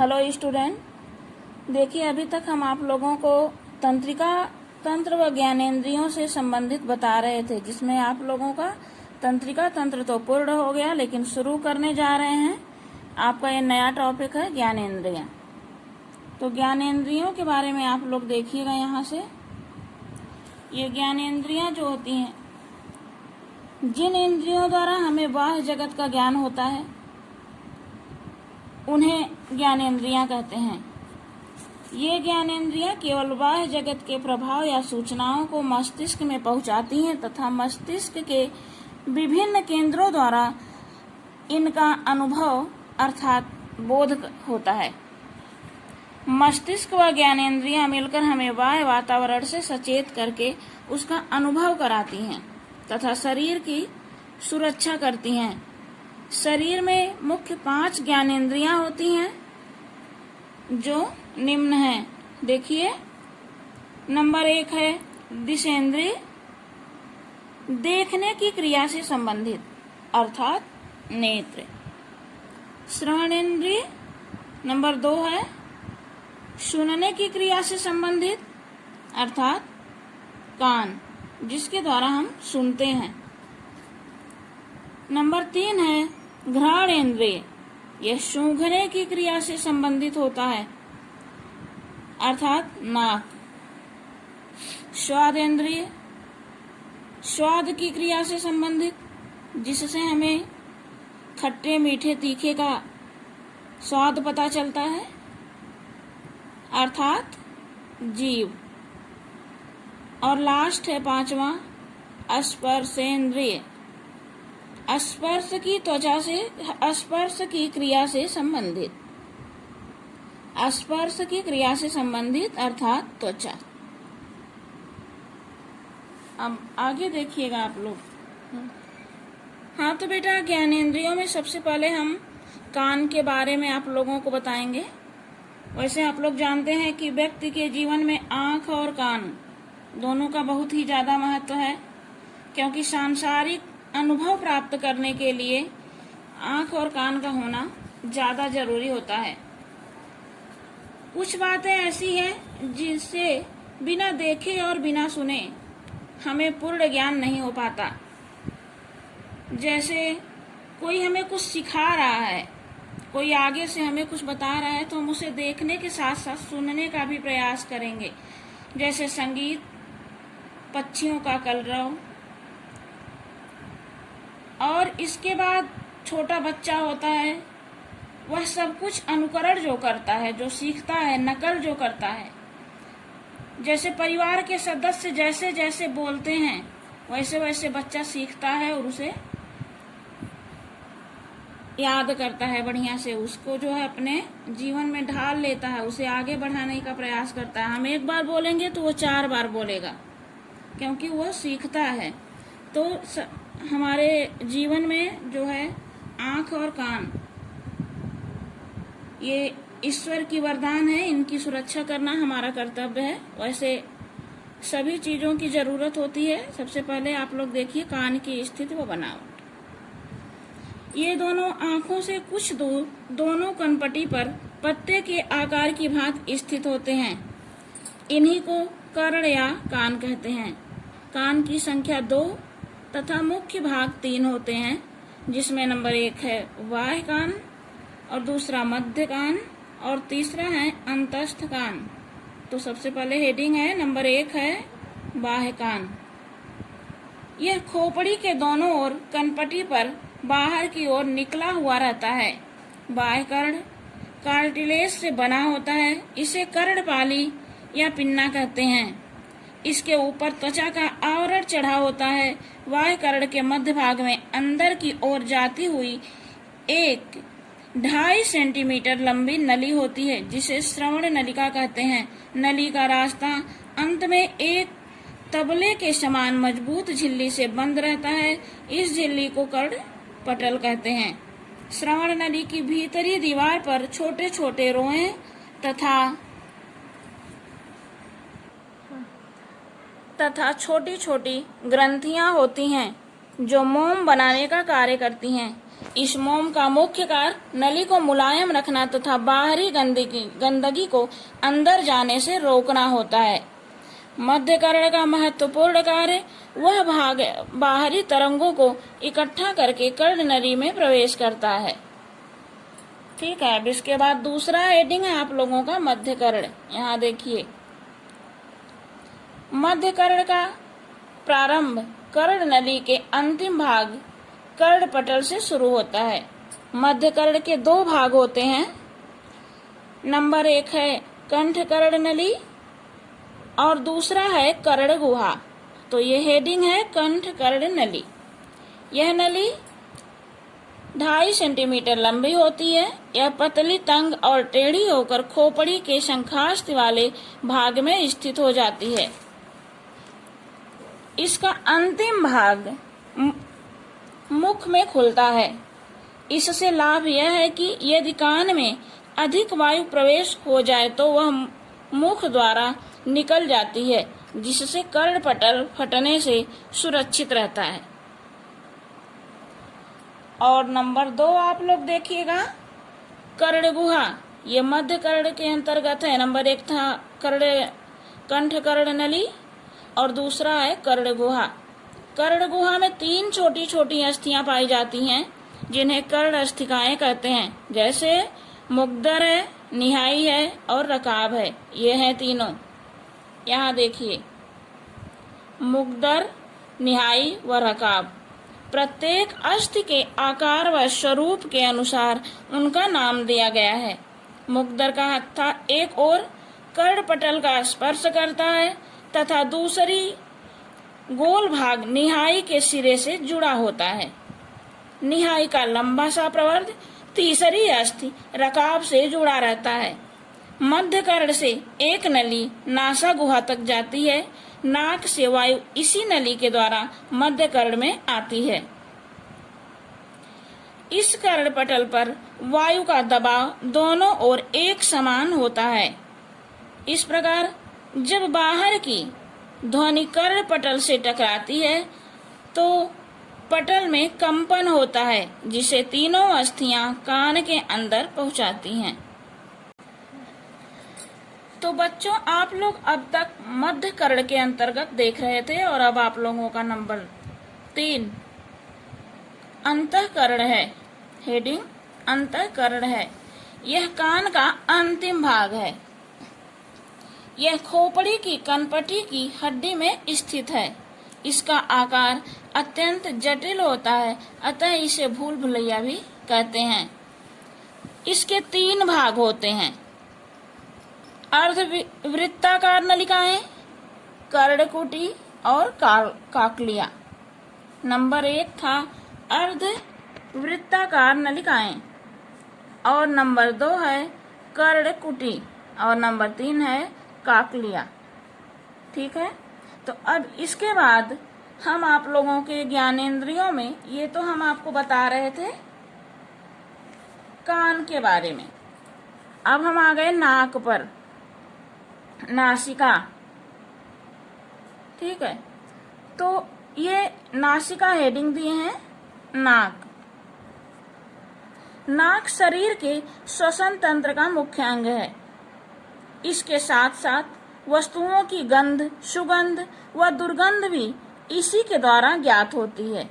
Hello student, देखिए अभी तक हम आप लोगों को तंत्रिका तंत्र व ज्ञानेंद्रियों से संबंधित बता रहे थे, जिसमें आप लोगों का तंत्रिका तंत्र तो पूर्ण हो गया, लेकिन शुरू करने जा रहे हैं। आपका ये नया टॉपिक है ज्ञानेंद्रियां। तो ज्ञानेंद्रियों के बारे में आप लोग देखिएगा। यहाँ से ये ज्ञानेंद्रियां जो होती हैं, जिन इंद्रियों द्वारा हमें बाह्य जगत का ज्ञान होता है, उन्हें ज्ञानेंद्रियां कहते हैं। ये ज्ञानेंद्रियां केवल बाह्य जगत के प्रभाव या सूचनाओं को मस्तिष्क में पहुंचाती हैं तथा मस्तिष्क के विभिन्न केंद्रों द्वारा इनका अनुभव अर्थात बोध होता है। मस्तिष्क व ज्ञानेंद्रियां मिलकर हमें बाह्य वातावरण से सचेत करके उसका अनुभव कराती हैं तथा शरीर की सुरक्षा करती हैं। शरीर में मुख्य 5 ज्ञानेंद्रियां होती हैं, जो निम्न हैं। देखिए, नंबर 1 है दिशेंद्रिय, देखने की क्रिया से संबंधित अर्थात नेत्र। श्रवणेंद्रिय नंबर 2 है सुनने की क्रिया से संबंधित अर्थात कान, जिसके द्वारा हम सुनते हैं। नंबर 3 है घ्राणेंद्रिय, यह सूंघने की क्रिया से संबंधित होता है अर्थात नाक। स्वादेंद्रिय, स्वाद की क्रिया से संबंधित, जिससे हमें खट्टे मीठे तीखे का स्वाद पता चलता है अर्थात जीभ। और लास्ट है 5वां स्पर्शेंद्रिय, स्पर्श की त्वचा से स्पर्श की क्रिया से संबंधित, स्पर्श की क्रिया से संबंधित अर्थात त्वचा। अब आगे देखिएगा आप लोग। हाँ तो बेटा, ज्ञानेंद्रियों में सबसे पहले हम कान के बारे में आप लोगों को बताएंगे। वैसे आप लोग जानते हैं कि व्यक्ति के जीवन में आंख और कान दोनों का बहुत ही ज्यादा महत्व है, क्योंकि सांसारिक अनुभव प्राप्त करने के लिए आंख और कान का होना ज्यादा जरूरी होता है। कुछ बातें ऐसी हैं जिनसे बिना देखे और बिना सुने हमें पूर्ण ज्ञान नहीं हो पाता। जैसे कोई हमें कुछ सिखा रहा है, कोई आगे से हमें कुछ बता रहा है, तो हम उसे देखने के साथ साथ सुनने का भी प्रयास करेंगे। जैसे संगीत, पक्षियों का कलरव। और इसके बाद छोटा बच्चा होता है, वह सब कुछ अनुकरण जो करता है, जो सीखता है, नकल जो करता है। जैसे परिवार के सदस्य जैसे जैसे बोलते हैं, वैसे वैसे बच्चा सीखता है और उसे याद करता है बढ़िया से, उसको जो है अपने जीवन में ढाल लेता है, उसे आगे बढ़ाने का प्रयास करता है। हम एक बार बोलेंगे तो वो 4 बार बोलेगा, क्योंकि वो सीखता है। तो हमारे जीवन में जो है आंख और कान, ये ईश्वर की वरदान है, इनकी सुरक्षा करना हमारा कर्तव्य है। वैसे सभी चीजों की जरूरत होती है। सबसे पहले आप लोग देखिए कान की स्थिति व बनावट। ये दोनों आंखों से कुछ दूर दोनों कनपटी पर पत्ते के आकार की भांति स्थित होते हैं। इन्हीं को कर्ण या कान कहते हैं। कान की संख्या 2 तथा मुख्य भाग 3 होते हैं, जिसमें नंबर 1 है बाह्य कान और दूसरा मध्य कान और तीसरा है अंतस्थ कान। तो सबसे पहले हेडिंग है, नंबर 1 है बाह्य कान। यह खोपड़ी के दोनों ओर कनपटी पर बाहर की ओर निकला हुआ रहता है। बाह्य कर्ण कार्टिलेज से बना होता है। इसे कर्णपाली या पिन्ना कहते हैं। इसके ऊपर त्वचा का आवरण चढ़ा होता है। बाह्य कर्ण के मध्य भाग में अंदर की ओर जाती हुई एक 2.5 सेंटीमीटर लंबी नली होती है, जिसे श्रवण नलिका कहते हैं। नली का रास्ता अंत में एक तबले के समान मजबूत झिल्ली से बंद रहता है। इस झिल्ली को कर्ण पटल कहते हैं। श्रवण नली की भीतरी दीवार पर छोटे छोटे रोए तथा छोटी छोटी ग्रंथियां होती हैं, जो मोम बनाने का कार्य करती हैं। इस मोम का मुख्य कार्य नली को मुलायम रखना तथा बाहरी गंदगी को अंदर जाने से रोकना होता है। मध्यकर्ण का महत्वपूर्ण कार्य वह भाग बाहरी तरंगों को इकट्ठा करके कर्ण नली में प्रवेश करता है। ठीक है, अब इसके बाद दूसरा हेडिंग है आप लोगों का मध्यकर्ण। यहाँ देखिए, मध्यकर्ण का प्रारंभ कर्ण नली के अंतिम भाग कर्णपटल से शुरू होता है। मध्यकर्ण के दो भाग होते हैं। नंबर 1 है कंठकर्ण नली और दूसरा है कर्ण गुहा। तो ये हेडिंग है कंठकर्ण नली। यह नली 2.5 सेंटीमीटर लंबी होती है। यह पतली, तंग और टेढ़ी होकर खोपड़ी के शंखास्थ वाले भाग में स्थित हो जाती है। इसका अंतिम भाग मुख में खुलता है। इससे लाभ यह है कि यदि कान में अधिक वायु प्रवेश हो जाए तो वह मुख द्वारा निकल जाती है, जिससे कर्णपटल फटने से सुरक्षित रहता है। और नंबर 2 आप लोग देखिएगा, कर्ण गुहा। ये मध्य कर्ण के अंतर्गत है। नंबर 1 था कंठकर्ण नली और दूसरा है कर्ण गुहा। कर्ण गुहा में 3 छोटी छोटी अस्थियां पाई जाती हैं, जिन्हें कर्ण अस्थिकाएं कहते हैं। जैसे मुग्दर है, निहाई है और रकाब है। ये हैं तीनों। यहाँ देखिए, मुग्दर, निहाई व रकाब। प्रत्येक अस्थि के आकार व स्वरूप के अनुसार उनका नाम दिया गया है। मुग्दर का हत्था एक ओर कर्णपटल का स्पर्श करता है तथा दूसरी गोल भाग निहाई के सिरे से जुड़ा होता है। निहाई का लंबा सा प्रवर्ध तीसरी अस्थि रकाब से जुड़ा रहता है। मध्य कर्ण से एक नली नासा गुहा तक जाती है। नाक से वायु इसी नली के द्वारा मध्य कर्ण में आती है। इस कर्णपटल पर वायु का दबाव दोनों ओर एक समान होता है। इस प्रकार जब बाहर की ध्वनि कर्णपटल से टकराती है तो पटल में कंपन होता है, जिसे तीनों अस्थियां कान के अंदर पहुंचाती हैं। तो बच्चों, आप लोग अब तक मध्य कर्ण के अंतर्गत देख रहे थे और अब आप लोगों का नंबर 3 अंतःकरण है। हेडिंग अंतःकरण है। यह कान का अंतिम भाग है। यह खोपड़ी की कनपटी की हड्डी में स्थित है। इसका आकार अत्यंत जटिल होता है, अतः इसे भूल भुलैया भी कहते हैं। इसके 3 भाग होते हैं। अर्धवृत्ताकार नलिकाएं, कर्णकुटी और काकलिया। नंबर 1 था अर्धवृत्ताकार नलिकाएं और नंबर 2 है कर्णकुटी और नंबर 3 है काकलिया। ठीक है, तो अब इसके बाद हम आप लोगों के ज्ञानेंद्रियों में, ये तो हम आपको बता रहे थे कान के बारे में। अब हम आ गए नाक पर, नासिका। ठीक है, तो ये नासिका हेडिंग दिए हैं नाक। नाक शरीर के श्वसन तंत्र का मुख्य अंग है। इसके साथ साथ वस्तुओं की गंध, सुगंध व दुर्गंध भी इसी के द्वारा ज्ञात होती है।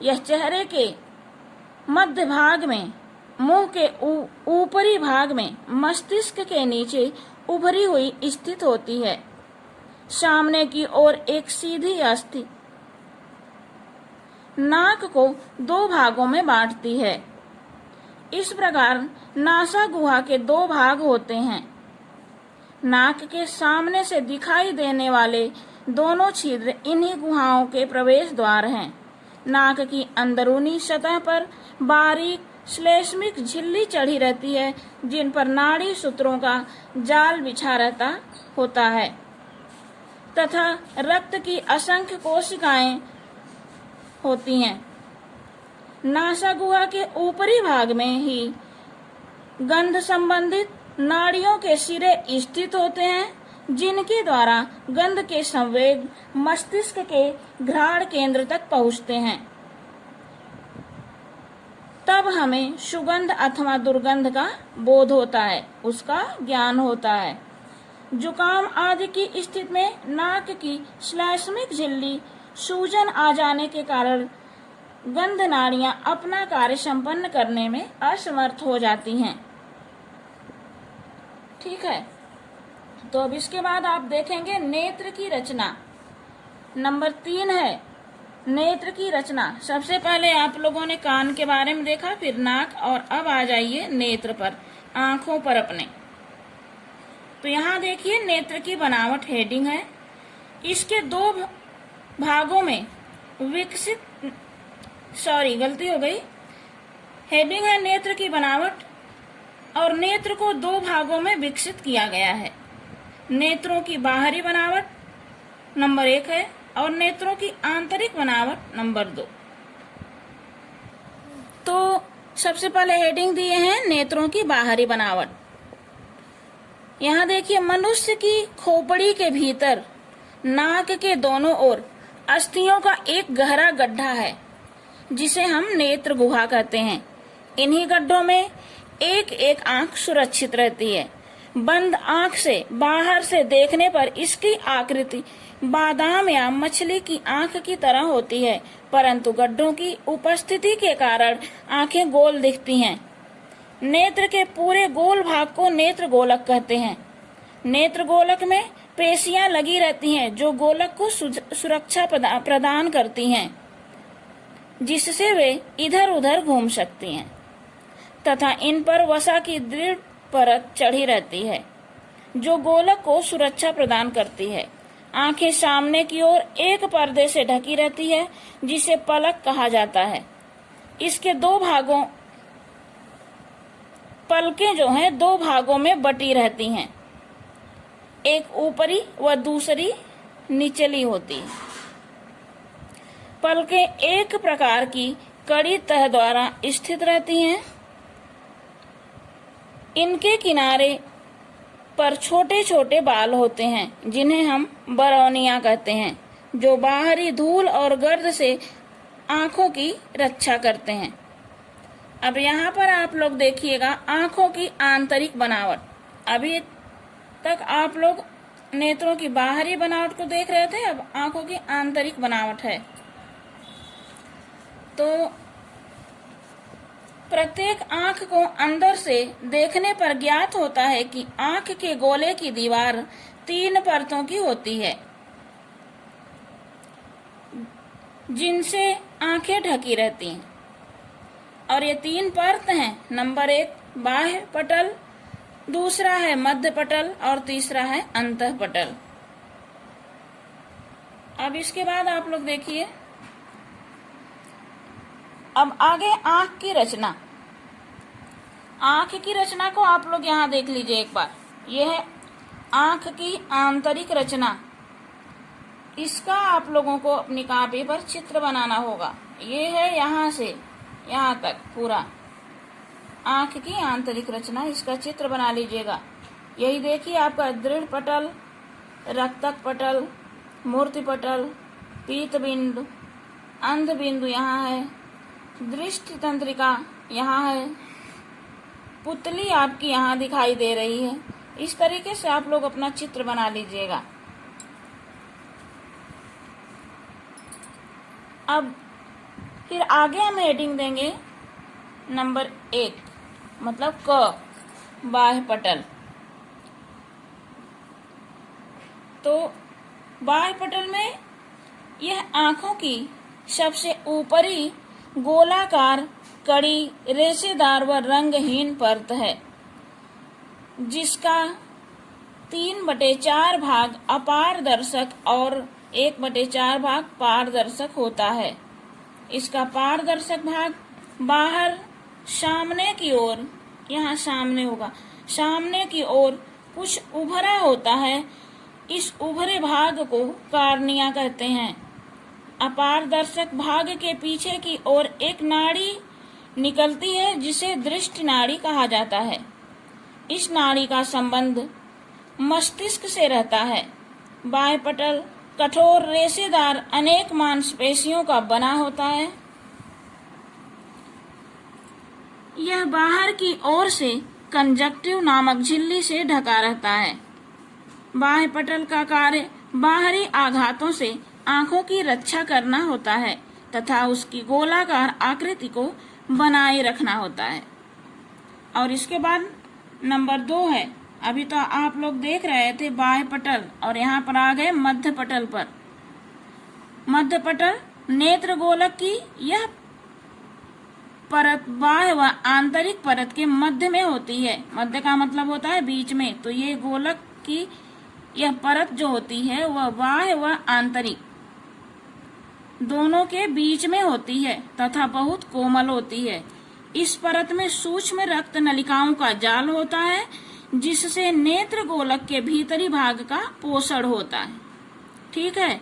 यह चेहरे के मध्य भाग में, मुंह के ऊपरी भाग में, मस्तिष्क के नीचे उभरी हुई स्थित होती है। सामने की ओर एक सीधी अस्थि नाक को 2 भागों में बांटती है। इस प्रकार नासा गुहा के 2 भाग होते हैं। नाक के सामने से दिखाई देने वाले दोनों छिद्र इन्हीं गुहाओं के प्रवेश द्वार हैं। नाक की अंदरूनी सतह पर बारीक श्लेष्मिक झिल्ली चढ़ी रहती है, जिन पर नाड़ी सूत्रों का जाल बिछा रहता होता है तथा रक्त की असंख्य कोशिकाएं होती हैं। नासा गुहा के ऊपरी भाग में ही गंध संबंधित नाड़ियों के सिरे स्थित होते हैं, जिनके द्वारा गंध के संवेग मस्तिष्क के घ्राण केंद्र तक पहुंचते हैं। तब हमें सुगंध अथवा दुर्गंध का बोध होता है, उसका ज्ञान होता है। जुकाम आदि की स्थिति में नाक की श्लैष्मिक झिल्ली सूजन आ जाने के कारण गंध नाड़ियां अपना कार्य संपन्न करने में असमर्थ हो जाती हैं। ठीक है, तो अब इसके बाद आप देखेंगे नेत्र की रचना। नंबर 3 है नेत्र की रचना। सबसे पहले आप लोगों ने कान के बारे में देखा, फिर नाक, और अब आ जाइए नेत्र पर, आंखों पर अपने। तो यहाँ देखिए नेत्र की बनावट हेडिंग है। इसके 2 भागों में विकसित, सॉरी गलती हो गई, हेडिंग है नेत्र की बनावट, और नेत्र को 2 भागों में विकसित किया गया है। नेत्रों की बाहरी बनावट नंबर 1 है और नेत्रों की आंतरिक बनावट नंबर 2। तो सबसे पहले हेडिंग दिए हैं नेत्रों की बाहरी बनावट। यहाँ देखिए मनुष्य की खोपड़ी के भीतर नाक के दोनों ओर अस्थियों का एक गहरा गड्ढा है जिसे हम नेत्र गुहा कहते हैं। इन्हीं गड्ढों में एक एक आंख सुरक्षित रहती है। बंद आंख से बाहर से देखने पर इसकी आकृति बादाम या मछली की आंख की तरह होती है, परंतु गड्ढों की उपस्थिति के कारण आंखें गोल दिखती हैं। नेत्र के पूरे गोल भाग को नेत्र गोलक कहते हैं। नेत्र गोलक में पेशियां लगी रहती हैं जो गोलक को सुरक्षा प्रदान करती हैं, जिससे वे इधर उधर घूम सकती हैं, तथा इन पर वसा की दृढ़ परत चढ़ी रहती है जो गोलक को सुरक्षा प्रदान करती है। आंखें सामने की ओर एक पर्दे से ढकी रहती है जिसे पलक कहा जाता है। इसके 2 भागों, पलकें जो हैं 2 भागों में बटी रहती हैं, एक ऊपरी व दूसरी निचली होती है। पलकें एक प्रकार की कड़ी तह द्वारा स्थित रहती हैं। इनके किनारे पर छोटे छोटे बाल होते हैं जिन्हें हम बरौनियां कहते हैं, जो बाहरी धूल और गर्द से आंखों की रक्षा करते हैं। अब यहाँ पर आप लोग देखिएगा आंखों की आंतरिक बनावट। अभी तक आप लोग नेत्रों की बाहरी बनावट को देख रहे थे, अब आंखों की आंतरिक बनावट है। तो प्रत्येक आंख को अंदर से देखने पर ज्ञात होता है कि आंख के गोले की दीवार 3 परतों की होती है जिनसे आंखें ढकी रहती हैं, और ये 3 परत हैं। नंबर 1 बाह्य पटल, दूसरा है मध्य पटल और तीसरा है अंतः पटल। अब इसके बाद आप लोग देखिए, अब आगे आंख की रचना। आंख की रचना को आप लोग यहाँ देख लीजिए एक बार। यह है आंख की आंतरिक रचना। इसका आप लोगों को अपनी कॉपी पर चित्र बनाना होगा। ये है यहाँ से यहाँ तक पूरा आंख की आंतरिक रचना, इसका चित्र बना लीजिएगा। यही देखिए आपका दृढ़ पटल, रक्तक पटल, मूर्ति पटल, पीत बिंदु, अंध बिंदु यहाँ है, दृष्टि तंत्रिका यहाँ है, पुतली आपकी यहाँ दिखाई दे रही है। इस तरीके से आप लोग अपना चित्र बना लीजिएगा। अब फिर आगे हम हेडिंग देंगे नंबर 1, मतलब क, बाह्य पटल। तो बाह्य पटल में यह आंखों की सबसे ऊपरी गोलाकार कड़ी रेशेदार व रंगहीन परत है, जिसका 3/4 भाग अपारदर्शक और 1/4 भाग पारदर्शक होता है। इसका पारदर्शक भाग बाहर सामने की ओर, यहाँ सामने होगा, सामने की ओर कुछ उभरा होता है। इस उभरे भाग को कार्निया कहते हैं। अपारदर्शक भाग के पीछे की ओर एक नाड़ी निकलती है जिसे दृष्टि नाड़ी कहा जाता है। इस नाड़ी का संबंध मस्तिष्क से रहता है। बाह्य पटल कठोर रेशेदार अनेक मांसपेशियों का बना होता है। यह बाहर की ओर से कंजक्टिव नामक झिल्ली से ढका रहता है। बाह्य पटल का कार्य बाहरी आघातों से आंखों की रक्षा करना होता है तथा उसकी गोलाकार आकृति को बनाए रखना होता है। और इसके बाद नंबर 2 है, अभी तो आप लोग देख रहे थे बाह्य पटल और यहाँ पर आ गए मध्य पटल पर। मध्य पटल नेत्र गोलक की यह परत बाह्य व आंतरिक परत के मध्य में होती है। मध्य का मतलब होता है बीच में, तो ये गोलक की यह परत जो होती है वह बाह्य व आंतरिक दोनों के बीच में होती है तथा बहुत कोमल होती है। इस परत में सूक्ष्म रक्त नलिकाओं का जाल होता है जिससे नेत्र गोलक के भीतरी भाग का पोषण होता है। ठीक है,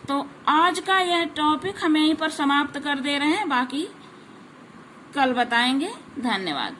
तो आज का यह टॉपिक हम यहीं पर समाप्त कर दे रहे हैं, बाकी कल बताएंगे। धन्यवाद।